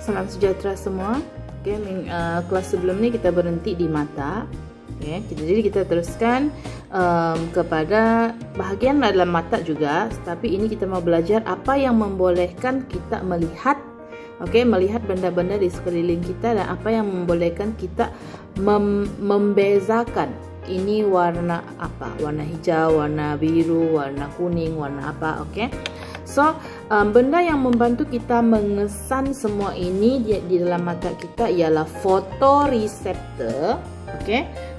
salam sejahtera semua. Okey, kelas sebelum ni kita berhenti di mata. Okey, jadi kita teruskan kepada bahagian dalam mata juga, tapi ini kita mau belajar apa yang membolehkan kita melihat, melihat benda-benda di sekeliling kita, dan apa yang membolehkan kita membezakan ini warna apa, warna hijau, warna biru, warna kuning, warna apa. So benda yang membantu kita mengesan semua ini di dalam mata kita ialah fotoreseptor.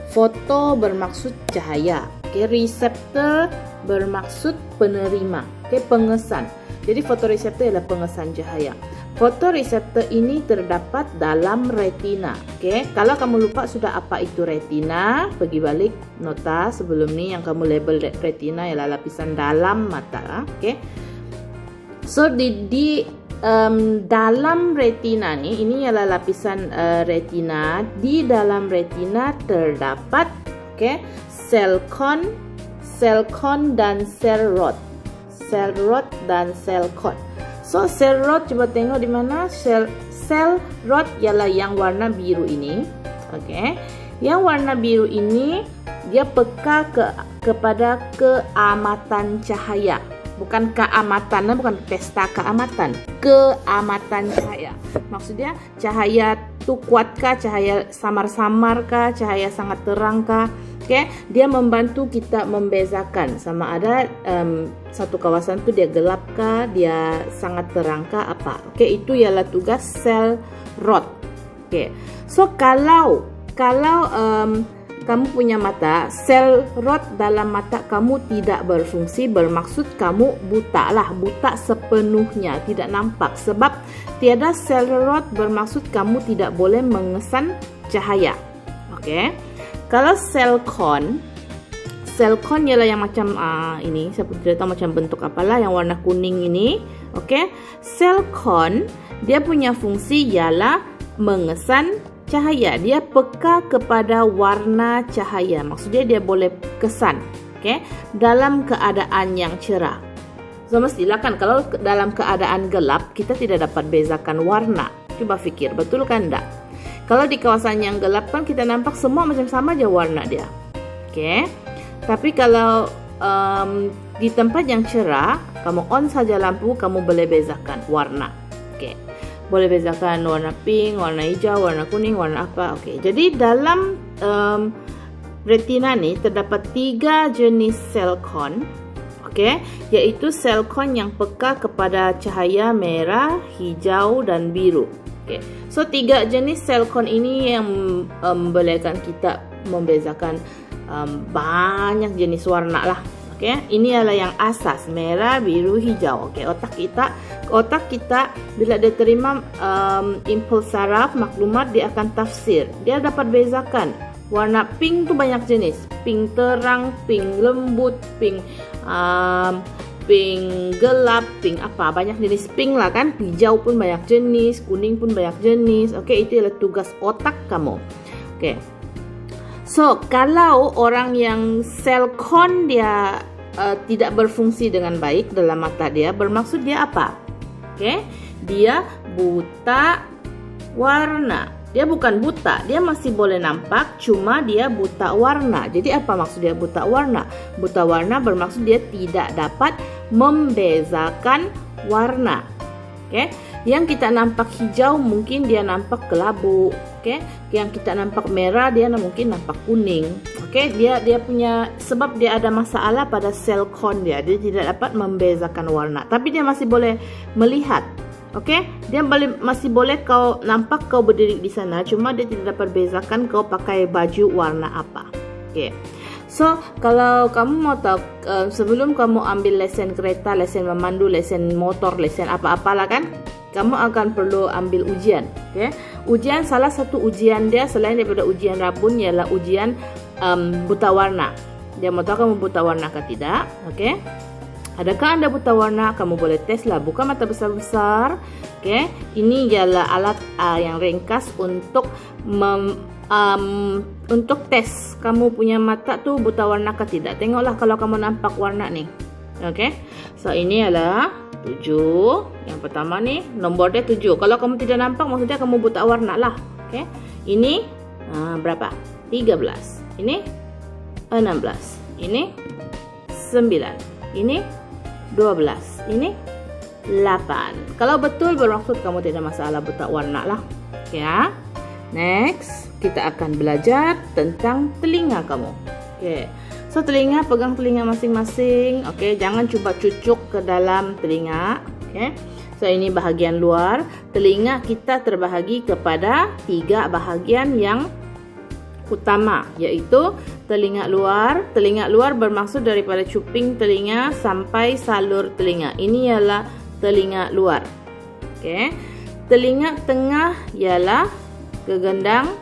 Foto bermaksud cahaya, reseptor bermaksud penerima, pengesan. Jadi fotoreseptor ialah pengesan cahaya. Fotoreseptor ini terdapat dalam retina. Kalau kamu lupa sudah apa itu retina, pergi balik nota sebelum ni yang kamu label retina ialah lapisan dalam mata. So di dalam retina ni, ini ialah lapisan retina. Di dalam retina terdapat sel kon dan sel rod. Sel rod dan sel kon. So sel rod, coba tengok di mana sel rod ialah yang warna biru ini. Yang warna biru ini dia peka kepada keamatan cahaya. Bukan keamatan, bukan pesta keamatan. Keamatan cahaya. Maksudnya cahaya tu kuatkah, cahaya samar-samar kah, cahaya sangat terang kah? Dia membantu kita membezakan sama ada satu kawasan tu dia gelap kah, dia sangat terang kah, apa. Itu ialah tugas sel rod. So kalau kamu punya mata, sel rod dalam mata kamu tidak berfungsi, bermaksud kamu buta lah, buta sepenuhnya, tidak nampak. Sebab tiada sel rod bermaksud kamu tidak boleh mengesan cahaya. Kalau sel kon ialah yang macam ini, saya tidak tahu macam bentuk apalah, yang warna kuning ini. Sel kon dia punya fungsi ialah mengesan cahaya. Dia peka kepada warna cahaya. Maksudnya dia boleh kesan dalam keadaan yang cerah. So mestilah kan kalau dalam keadaan gelap kita tidak dapat bezakan warna. Coba fikir, betul kan enggak? Kalau di kawasan yang gelap kan kita nampak semua macam sama aja warna dia. Tapi kalau di tempat yang cerah, kamu on saja lampu, kamu boleh bezakan warna. Boleh bezakan warna pink, warna hijau, warna kuning, warna apa. Jadi dalam retina ni terdapat 3 jenis sel kon. Yaitu sel kon yang peka kepada cahaya merah, hijau dan biru. So 3 jenis sel kon ini yang membolehkan kita membezakan banyak jenis warna lah. Ini adalah yang asas, merah, biru, hijau. Otak kita bila dia terima impuls saraf, maklumat, dia akan tafsir. Dia dapat bezakan warna pink tu banyak jenis, pink terang, pink lembut, pink gelap, pink apa, banyak jenis pink lah kan. Hijau pun banyak jenis, kuning pun banyak jenis. Itu adalah tugas otak kamu. So kalau orang yang sel kon dia tidak berfungsi dengan baik dalam mata dia, bermaksud dia apa? Dia buta warna. Dia bukan buta, dia masih boleh nampak, cuma dia buta warna. Jadi apa maksud dia buta warna? Buta warna bermaksud dia tidak dapat membezakan warna. Yang kita nampak hijau mungkin dia nampak kelabu. Yang kita nampak merah dia mungkin nampak kuning. Dia punya, sebab dia ada masalah pada sel kon dia tidak dapat membezakan warna. Tapi dia masih boleh melihat. Dia masih boleh kau nampak kau berdiri di sana, cuma dia tidak dapat bezakan kau pakai baju warna apa. So kalau kamu mau tahu, sebelum kamu ambil lesen kereta, lesen memandu, lesen motor, lesen apa-apalah kan, kamu akan perlu ambil ujian. Ujian, salah satu ujian dia selain daripada ujian rabun ialah ujian buta warna. Dia mau tahu kamu buta warna atau tidak. Adakah anda buta warna? Kamu boleh tes lah, buka mata besar-besar. Ini ialah alat yang ringkas untuk tes kamu punya mata tu buta warna atau tidak. Tengoklah kalau kamu nampak warna ni. So ini adalah 7. Yang pertama ni nombor dia 7. Kalau kamu tidak nampak, maksudnya kamu buta warna lah. Okey. Ini berapa? 13. Ini 16. Ini 9. Ini 12. Ini 8. Kalau betul bermaksud kamu tidak masalah buta warna lah. Okey ya. Next, kita akan belajar tentang telinga kamu. Okey. So telinga, pegang telinga masing-masing. Okey, jangan cuba cucuk ke dalam telinga. Okey. So ini bahagian luar. Telinga kita terbahagi kepada 3 bahagian yang utama, yaitu telinga luar. Telinga luar bermaksud daripada cuping telinga sampai salur telinga. Ini ialah telinga luar. Okey. Telinga tengah ialah gegendang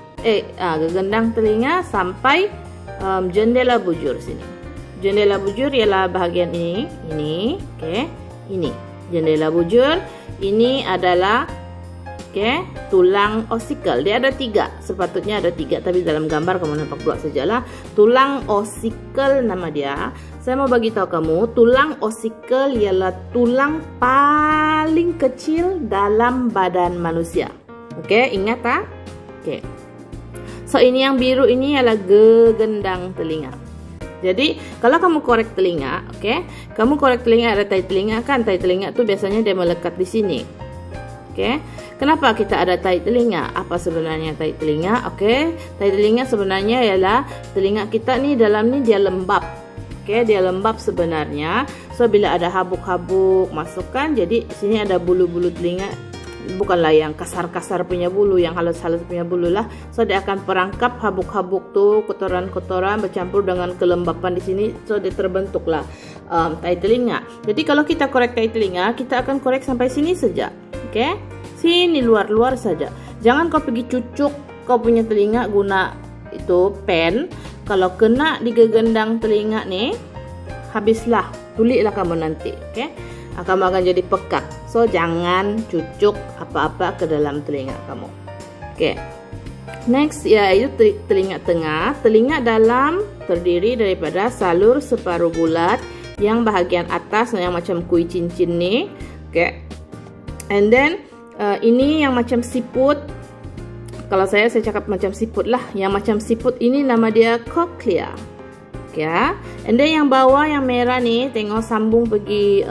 telinga sampai jendela bujur sini. Jendela bujur ialah bahagian ini, okey. Ini jendela bujur. Ini adalah tulang osikel. Dia ada 3. Sepatutnya ada 3, tapi dalam gambar kamu nampak 2 sajalah. Tulang osikel nama dia. Saya mau bagi tahu kamu, tulang osikel ialah tulang paling kecil dalam badan manusia. Okey, ingat tak? Okey. So ini yang biru ini adalah gegendang telinga. Jadi kalau kamu korek telinga, okey, kamu korek telinga, ada tai telinga kan? Tai telinga tu biasanya dia melekat di sini. Okey. Kenapa kita ada tai telinga? Apa sebenarnya tai telinga? Okey, tai telinga sebenarnya ialah telinga kita ni dalam ni dia lembab. Okey, dia lembab sebenarnya. So bila ada habuk-habuk masukkan, jadi sini ada bulu-bulu telinga. Bukanlah yang kasar-kasar punya bulu, yang halus-halus punya bulu lah. So dia akan perangkap habuk-habuk tu, kotoran-kotoran bercampur dengan kelembapan di sini. So dia terbentuklah tai telinga. Jadi kalau kita korek tai telinga, kita akan korek sampai sini saja. Okey, sini luar-luar saja. Jangan kau pergi cucuk kau punya telinga guna itu pen. Kalau kena di gegendang telinga ni, habislah, tuliklah kamu nanti. Okey, kamu akan jadi pekat. So jangan cucuk apa-apa ke dalam telinga kamu. Okey. Next yaitu telinga tengah. Telinga dalam terdiri daripada salur separuh bulat yang bahagian atas yang macam kuih cincin ni. Okey. And then ini yang macam siput. Kalau saya cakap macam siput lah. Yang macam siput ini nama dia cochlea. Ya. And then yang bawah yang merah ni, tengok sambung pergi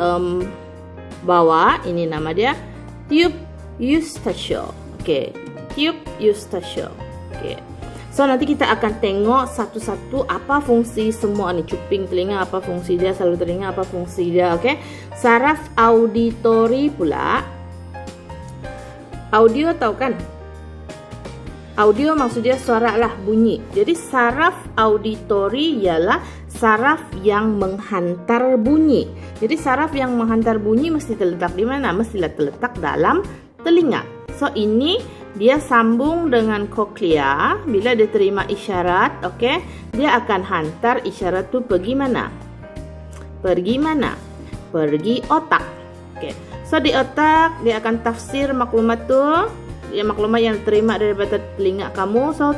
bawah, ini nama dia tube eustachial. Okey, tube eustachial. Okey. So nanti kita akan tengok satu-satu apa fungsi semua ni. Cuping telinga apa fungsi dia, salur telinga apa fungsi dia. Okey. Saraf auditori pula. Audio tahu kan? Audio maksudnya suara lah, bunyi. Jadi saraf auditori ialah saraf yang menghantar bunyi. Jadi saraf yang menghantar bunyi mesti terletak di mana? Mestilah terletak dalam telinga. So ini dia sambung dengan cochlea. Bila dia terima isyarat, okey, dia akan hantar isyarat tu pergi mana? Pergi mana? Pergi otak. Okey. So di otak dia akan tafsir maklumat tu. Ya, maklumat yang terima daripada telinga kamu. So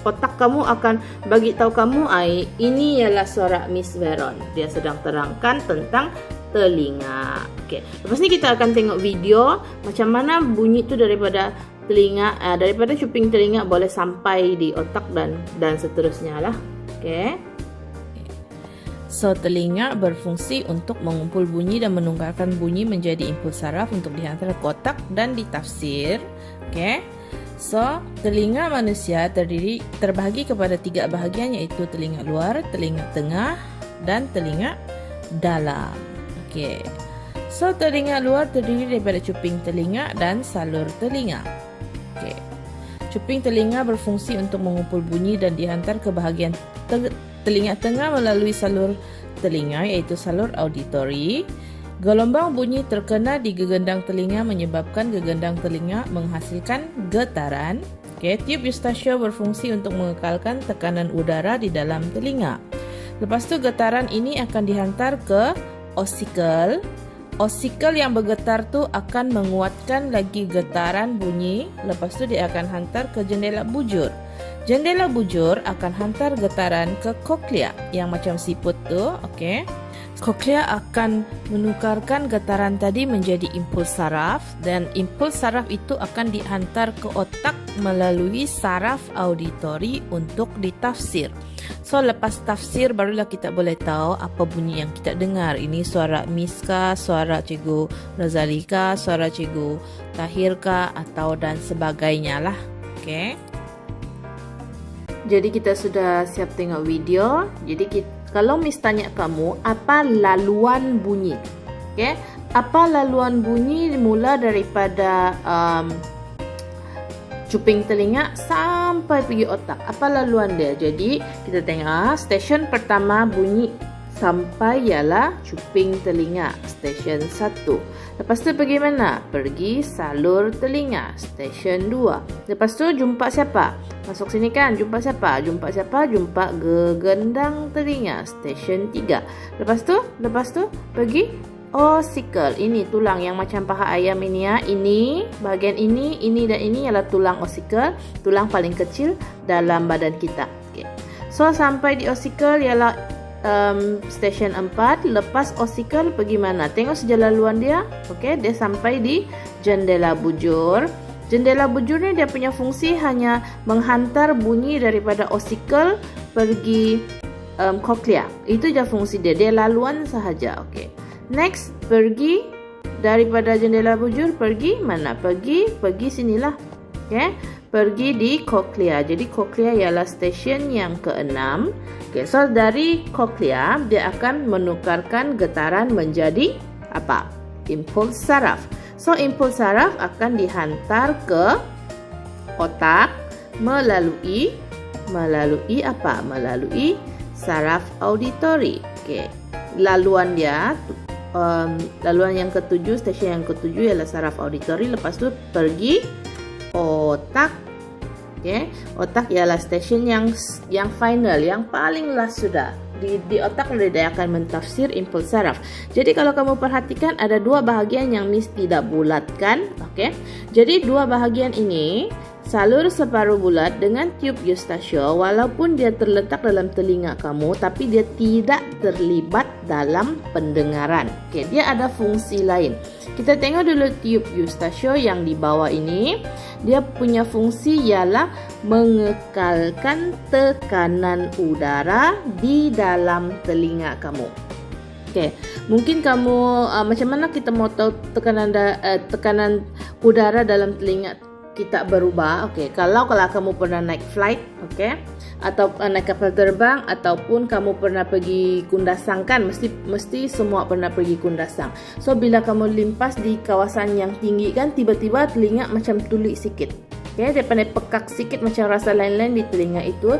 otak kamu akan bagi tahu kamu, ini ialah suara Miss Veron. Dia sedang terangkan tentang telinga. Okey. Lepas ni kita akan tengok video macam mana bunyi tu daripada telinga, daripada cuping telinga boleh sampai di otak dan seterusnya lah. Okey. So, telinga berfungsi untuk mengumpul bunyi dan menunggalkan bunyi menjadi impuls saraf untuk dihantar ke otak dan ditafsir. Okay. So, telinga manusia terbahagi kepada 3 bahagian, iaitu telinga luar, telinga tengah dan telinga dalam. Okay. So, telinga luar terdiri daripada cuping telinga dan salur telinga. Okay. Cuping telinga berfungsi untuk mengumpul bunyi dan dihantar ke bahagian telinga tengah melalui salur telinga, iaitu salur auditori. Gelombang bunyi terkena di gegendang telinga menyebabkan gegendang telinga menghasilkan getaran. Okay. Tube eustachial berfungsi untuk mengekalkan tekanan udara di dalam telinga. Lepas tu getaran ini akan dihantar ke osikel. Osikel yang bergetar tu akan menguatkan lagi getaran bunyi. Lepas tu dia akan hantar ke jendela bujur. Jendela bujur akan hantar getaran ke cochlea yang macam siput tu. Okay. Koklea akan menukarkan getaran tadi menjadi impuls saraf dan impuls saraf itu akan dihantar ke otak melalui saraf auditori untuk ditafsir. So lepas tafsir barulah kita boleh tahu apa bunyi yang kita dengar. Ini suara Miska, suara Cikgu Razalika, suara Cikgu Tahirka atau dan sebagainya lah. Okay. Jadi kita sudah siap tengok video. Jadi kalau Miss tanya kamu apa laluan bunyi, okay? Apa laluan bunyi mula daripada cuping telinga sampai pergi otak? Apa laluan dia? Jadi kita tengok stesen pertama bunyi sampai ialah cuping telinga, stesen 1. Lepas tu pergi mana? Pergi salur telinga, stesen 2. Lepas tu jumpa siapa? Masuk sini kan, jumpa siapa? Jumpa siapa? Jumpa gegendang telinga, stesen 3. Lepas tu pergi osikel. Ini tulang yang macam paha ayam ini ya. Ini, bahagian ini dan ini ialah tulang osikel, tulang paling kecil dalam badan kita. Okay. So sampai di osikel ialah stesen 4. Lepas osikel pergi mana? Tengok saja laluan dia. Okey, dia sampai di jendela bujur. Jendela bujur ni dia punya fungsi hanya menghantar bunyi daripada osikel pergi koklea. Itu je fungsi dia. Dia laluan sahaja. Okey. Next, pergi daripada jendela bujur pergi mana? Pergi sinilah. Okey. Pergi di koklea. Jadi koklea ialah stesen yang ke-6. Okay, so dari koklea dia akan menukarkan getaran menjadi apa? Impuls saraf. So impuls saraf akan dihantar ke otak melalui apa? Melalui saraf auditori. Okay. Laluan dia laluan yang ke-7, stesen yang ke-7 ialah saraf auditori. Lepas tu pergi otak. Okay. Otak ialah stesen yang final, yang paling last sudah. Di otak dia akan mentafsir impuls saraf. Jadi kalau kamu perhatikan ada dua bahagian yang Miss tidak bulatkan. Okay. Jadi dua bahagian ini salur separuh bulat dengan tiub Eustache, walaupun dia terletak dalam telinga kamu, tapi dia tidak terlibat dalam pendengaran. Okay, dia ada fungsi lain. Kita tengok dulu tiub Eustache yang di bawah ini. Dia punya fungsi ialah mengekalkan tekanan udara di dalam telinga kamu. Okay, mungkin kamu macam mana kita mau tahu tekanan udara dalam telinga kita berubah? Okay, kalau kamu pernah naik flight, okay, atau naik kapal terbang, ataupun kamu pernah pergi Kundasang kan, mesti semua pernah pergi Kundasang. So bila kamu limpas di kawasan yang tinggi kan, tiba-tiba telinga macam tulik sikit. Okay, dia pandai pekak sikit macam rasa lain-lain di telinga itu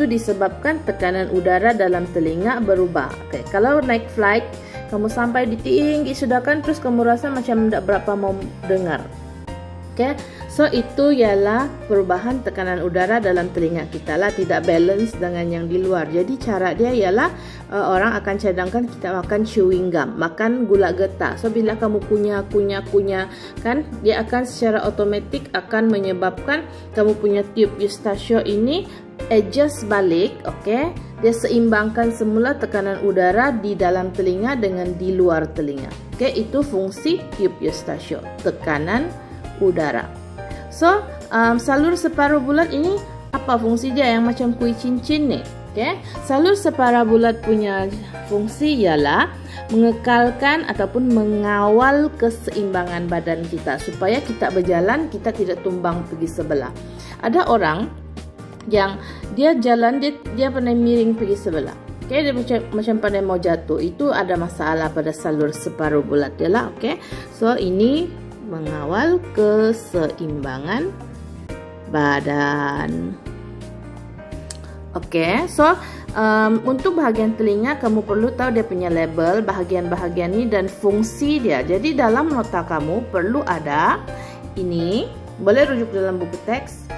disebabkan tekanan udara dalam telinga berubah. Okay, kalau naik flight, kamu sampai di tinggi sudah kan, terus kamu rasa macam tidak berapa mau dengar. Okay. So itu ialah perubahan tekanan udara dalam telinga kita lah, tidak balance dengan yang di luar. Jadi cara dia ialah orang akan cadangkan kita makan chewing gum, makan gula getah. So bila kamu kunyah kan, dia akan secara otomatik akan menyebabkan kamu punya tiub Eustache ini adjust balik. Okay, dia seimbangkan semula tekanan udara di dalam telinga dengan di luar telinga. Okay, itu fungsi tiub Eustache, tekanan udara. So, salur separuh bulat ini apa fungsi dia yang macam kuih cincin ni? Okay. Salur separuh bulat punya fungsi ialah mengekalkan ataupun mengawal keseimbangan badan kita supaya kita berjalan, kita tidak tumbang pergi sebelah. Ada orang yang dia jalan, dia pandai miring pergi sebelah. Okay, dia macam pandai mau jatuh. Itu ada masalah pada salur separuh bulat dia lah. Okay. So, ini mengawal keseimbangan badan. Okey, so untuk bahagian telinga kamu perlu tahu dia punya label, bahagian-bahagian ini dan fungsi dia. Jadi dalam nota kamu perlu ada ini, boleh rujuk dalam buku teks.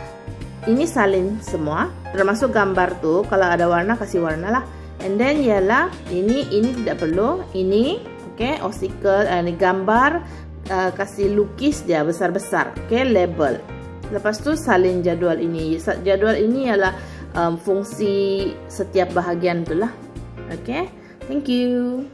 Ini salin semua, termasuk gambar tu. Kalau ada warna kasih warna lah. And then ialah ini tidak perlu. Ini, okey, osikel, ini gambar. Kasih lukis dia besar-besar. Okay, label. Lepas tu salin jadual ini. Jadual ini ialah fungsi setiap bahagian tu lah. Okay, thank you.